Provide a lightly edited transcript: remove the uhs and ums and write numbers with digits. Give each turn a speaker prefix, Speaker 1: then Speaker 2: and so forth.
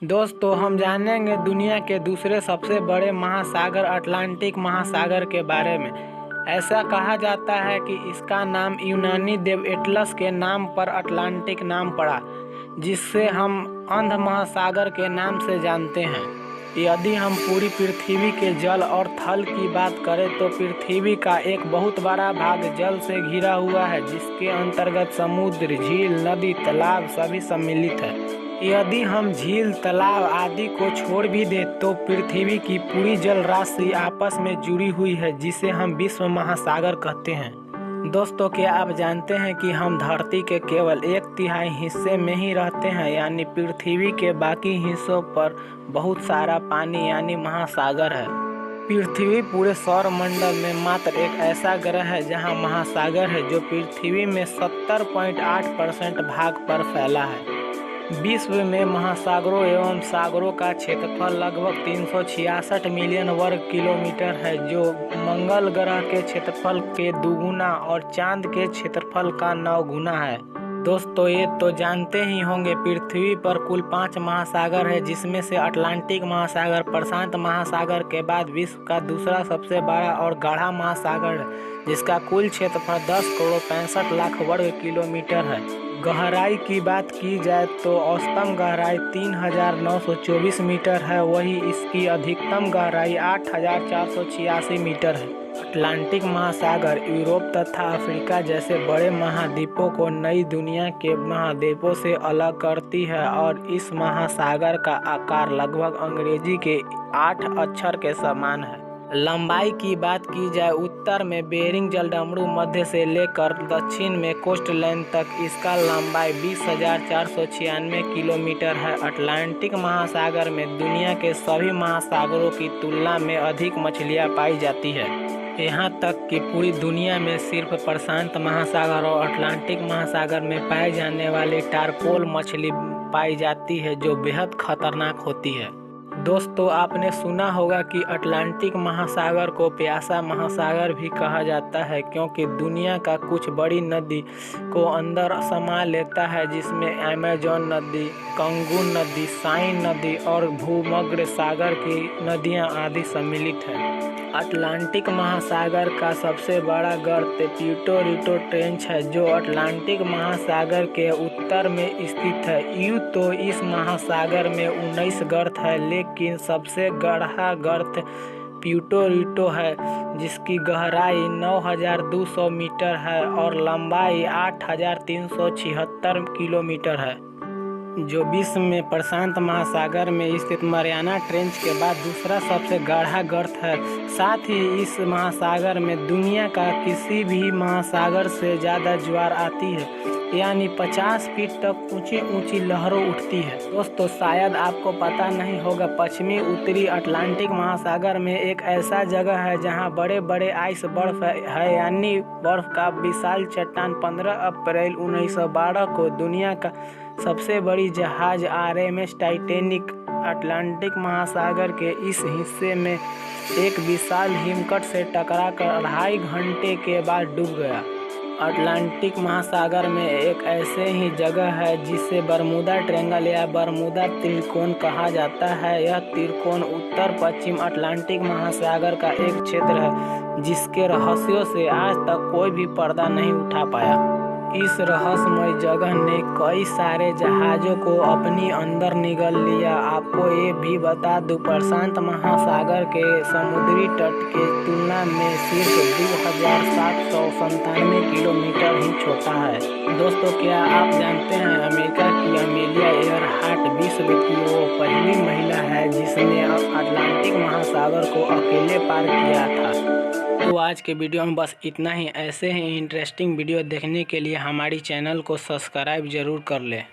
Speaker 1: दोस्तों हम जानेंगे दुनिया के दूसरे सबसे बड़े महासागर अटलांटिक महासागर के बारे में। ऐसा कहा जाता है कि इसका नाम यूनानी देव एटलस के नाम पर अटलांटिक नाम पड़ा, जिससे हम अंध महासागर के नाम से जानते हैं। यदि हम पूरी पृथ्वी के जल और थल की बात करें तो पृथ्वी का एक बहुत बड़ा भाग जल से घिरा हुआ है, जिसके अंतर्गत समुद्र, झील, नदी, तालाब सभी सम्मिलित है। यदि हम झील, तालाब आदि को छोड़ भी दें तो पृथ्वी की पूरी जल राशि आपस में जुड़ी हुई है, जिसे हम विश्व महासागर कहते हैं। दोस्तों, क्या आप जानते हैं कि हम धरती के केवल 1/3 हिस्से में ही रहते हैं, यानी पृथ्वी के बाकी हिस्सों पर बहुत सारा पानी यानी महासागर है। पृथ्वी पूरे सौर मंडल में मात्र एक ऐसा ग्रह है जहां महासागर है, जो पृथ्वी में 70.8% भाग पर फैला है। विश्व में महासागरों एवं सागरों का क्षेत्रफल लगभग 366 मिलियन वर्ग किलोमीटर है, जो मंगल ग्रह के क्षेत्रफल के दुगुना और चांद के क्षेत्रफल का 9 गुना है। दोस्तों, ये तो जानते ही होंगे, पृथ्वी पर कुल 5 महासागर है, जिसमें से अटलांटिक महासागर प्रशांत महासागर के बाद विश्व का दूसरा सबसे बड़ा और गाढ़ा महासागर है, जिसका कुल क्षेत्रफल 10,65,00,000 वर्ग किलोमीटर है। गहराई की बात की जाए तो औसतन गहराई 3,924 मीटर है, वही इसकी अधिकतम गहराई 8,486 मीटर है। अटलांटिक महासागर यूरोप तथा अफ्रीका जैसे बड़े महाद्वीपों को नई दुनिया के महाद्वीपों से अलग करती है, और इस महासागर का आकार लगभग अंग्रेजी के 8 अक्षर के समान है। लंबाई की बात की जाए, उत्तर में बेरिंग जलडमरू मध्य से लेकर दक्षिण में कोस्टलाइन तक इसका लंबाई 20,496 किलोमीटर है। अटलांटिक महासागर में दुनिया के सभी महासागरों की तुलना में अधिक मछलियां पाई जाती है। यहाँ तक कि पूरी दुनिया में सिर्फ प्रशांत महासागर और अटलांटिक महासागर में पाए जाने वाली टारपोल मछली पाई जाती है, जो बेहद खतरनाक होती है। दोस्तों, आपने सुना होगा कि अटलांटिक महासागर को प्यासा महासागर भी कहा जाता है, क्योंकि दुनिया का कुछ बड़ी नदी को अंदर समा लेता है, जिसमें अमेजन नदी, कंगू नदी, साइन नदी और भूमध्य सागर की नदियां आदि सम्मिलित हैं। अटलांटिक महासागर का सबसे बड़ा गर्त प्यूर्टो रिको ट्रेंच है, जो अटलांटिक महासागर के उत्तर में स्थित है। यूं तो इस महासागर में 19 गर्त है, लेकिन सबसे गाढ़ा गर्त प्यूर्टो रिको है, जिसकी गहराई 9,200 मीटर है और लंबाई 8,376 किलोमीटर है, जो विश्व में प्रशांत महासागर में स्थित मरियाना ट्रेंच के बाद दूसरा सबसे गाढ़ा गर्त है। साथ ही इस महासागर में दुनिया का किसी भी महासागर से ज़्यादा ज्वार आती है, यानी 50 फीट तक ऊंची ऊंची लहरों उठती है। दोस्तों, शायद आपको पता नहीं होगा, पश्चिमी उत्तरी अटलांटिक महासागर में एक ऐसा जगह है जहां बड़े बड़े आइस बर्फ है, यानी बर्फ का विशाल चट्टान। 15 अप्रैल 1912 को दुनिया का सबसे बड़ी जहाज RMS टाइटैनिक अटलांटिक महासागर के इस हिस्से में एक विशाल हिमकट से टकराकर 2.5 घंटे के बाद डूब गया। अटलांटिक महासागर में एक ऐसे ही जगह है जिसे बरमूदा ट्रायंगल या बरमूदा त्रिकोण कहा जाता है। यह त्रिकोण उत्तर पश्चिम अटलांटिक महासागर का एक क्षेत्र है, जिसके रहस्यों से आज तक कोई भी पर्दा नहीं उठा पाया। इस रहस्यमय जगह ने कई सारे जहाज़ों को अपनी अंदर निगल लिया। आपको ये भी बता दूं, प्रशांत महासागर के समुद्री तट के तुलना में सिर्फ 2,797 किलोमीटर ही छोटा है। दोस्तों, क्या आप जानते हैं अमेरिका की अमेलिया एयरहार्ट विश्व की वो पहली महिला है जिसने अटलांटिक महासागर को अकेले पार किया था। तो आज के वीडियो में बस इतना ही। ऐसे ही इंटरेस्टिंग वीडियो देखने के लिए हमारी चैनल को सब्सक्राइब जरूर कर लें।